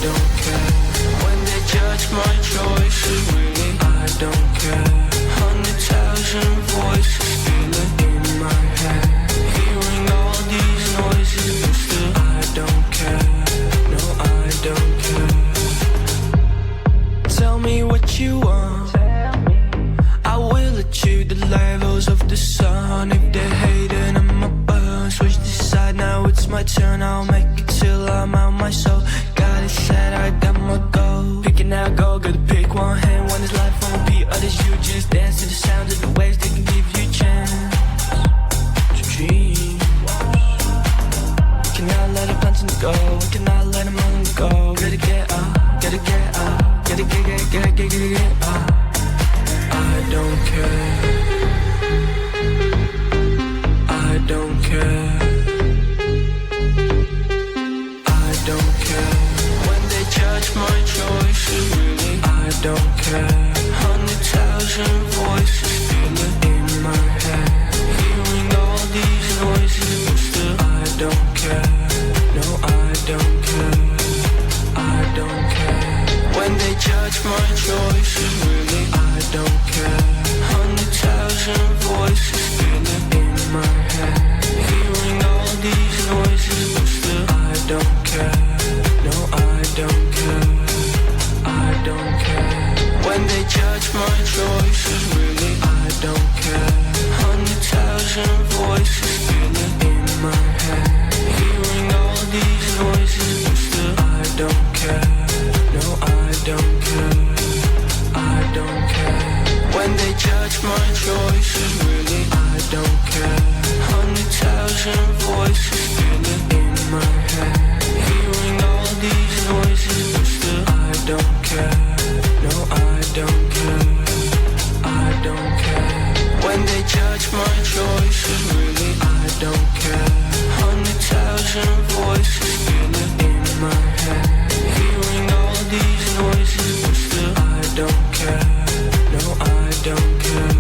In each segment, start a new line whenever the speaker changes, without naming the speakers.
don't care. When they judge my choices, really, I don't care. 100,000 voices feeling in my head, hearing all these noises, but still I don't care. No, I don't care. Tell me what you want, I will achieve the levels of the sun. If they hate it, I'ma burn. Switch the side, now it's my turn. I'll make it till I'm out my soul. Got it set, I got my goal. Picking out gold, gotta pick one hand. One is life on repeat, others you just dance to the sound of the waves. They can give you a chance to dream. Cannot let a punch go, cannot let them on go. Gotta get up, gotta get up, gotta get up. I don't care. I don't care. I don't care. When they judge my choices, really, I don't care. 100,000 voices feeling in my head, hearing all these noises, but still I don't care. No, I don't care. I don't care. When they judge my choices, really, I don't care. 100,000 voices feeling in my head, hearing all these noises, but still I don't care. No, I don't care. I don't care. When they judge my choices, really, I don't care. 100,000 voices feeling in my head, hearing all these noises, but still I don't care. No, I don't care. I don't care. When they judge my choices, really, I don't care. 100,000 voices feeling in my head, hearing all these noises, but still I don't care. No, I don't care. I don't care. When they judge my choices, really, I don't care. 100,000 voices feeling in my head, hearing all these noises, but still I don't care. No, I don't care.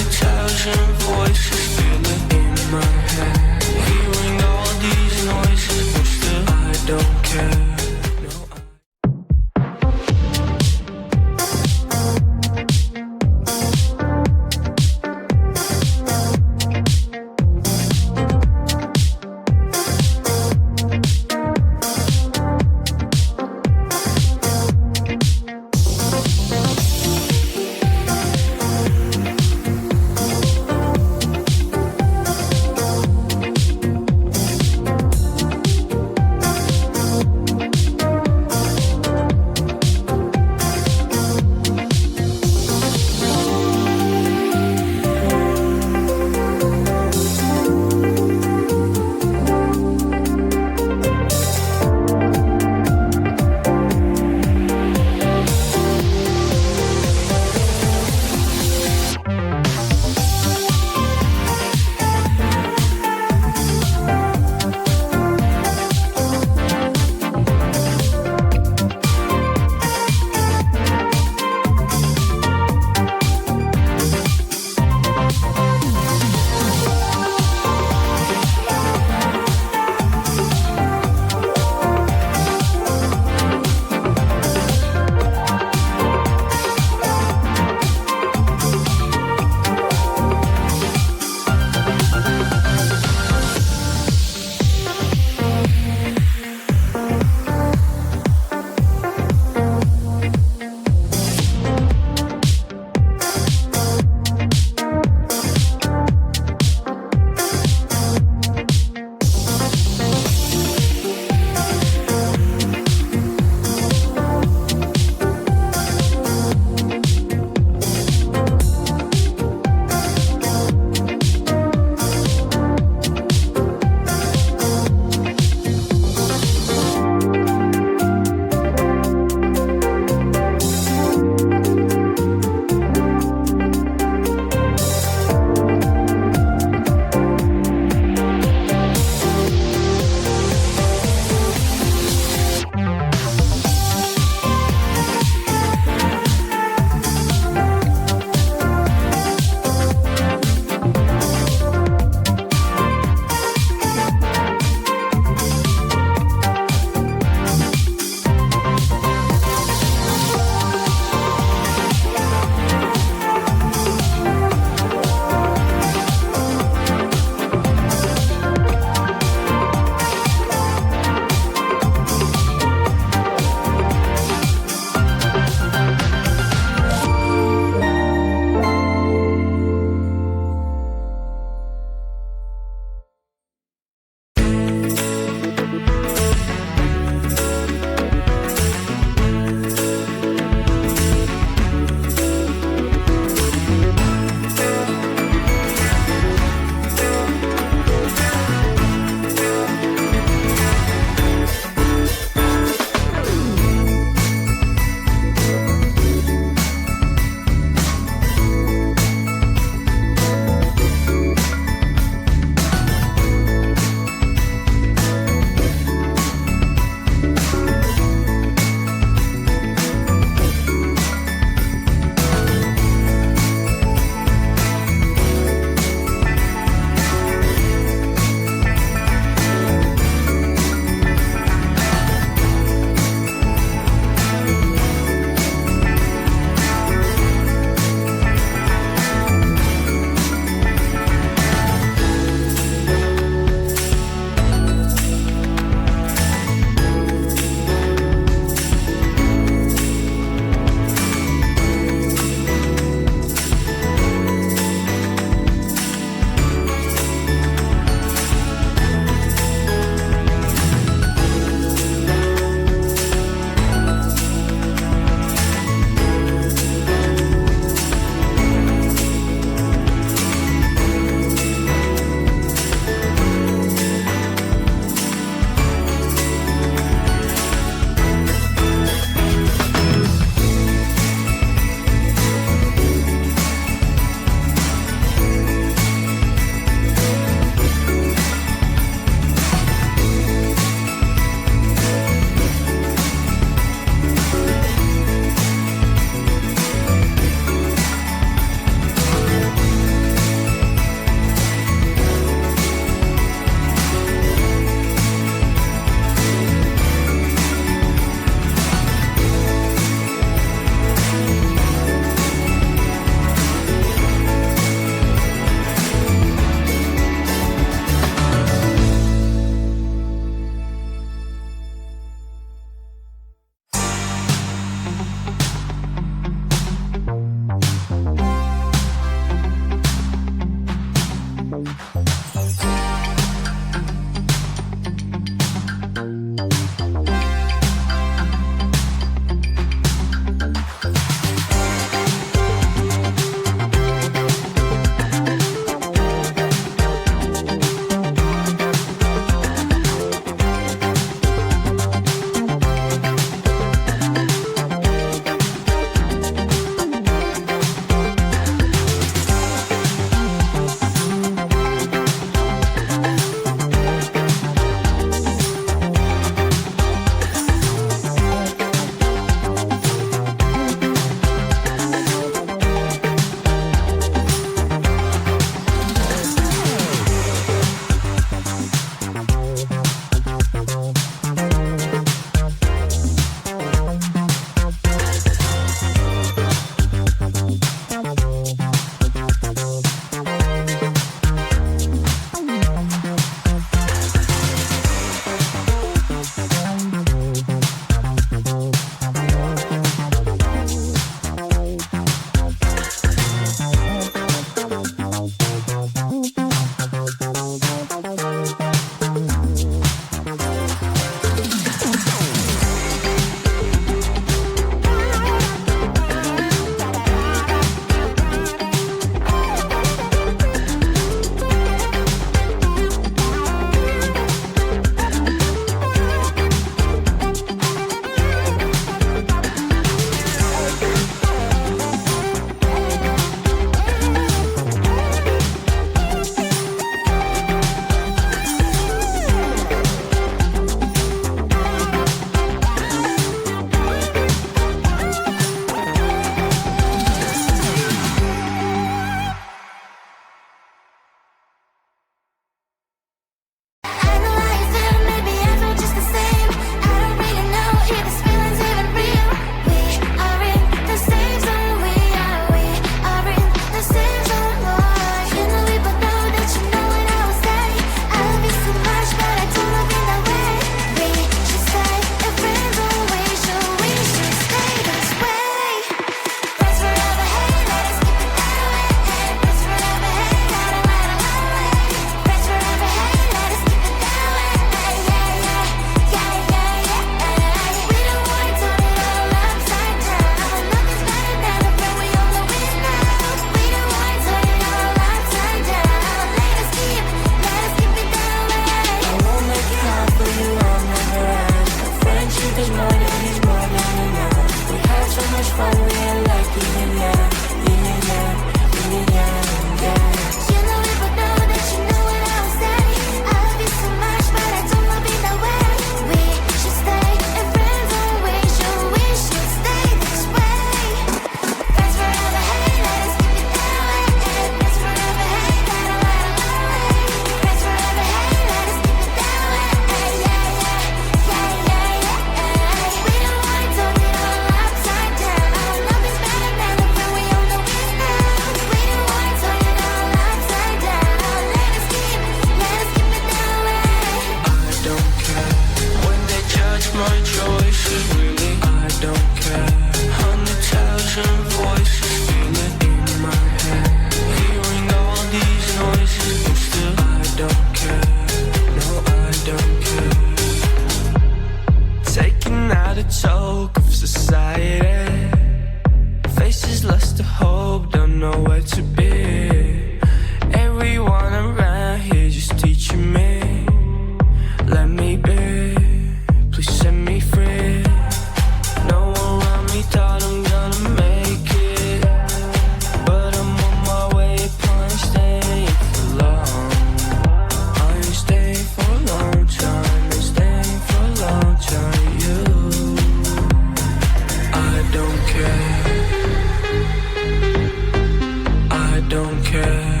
don't care.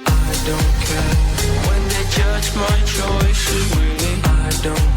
I don't care when they judge my choices. Really, I don't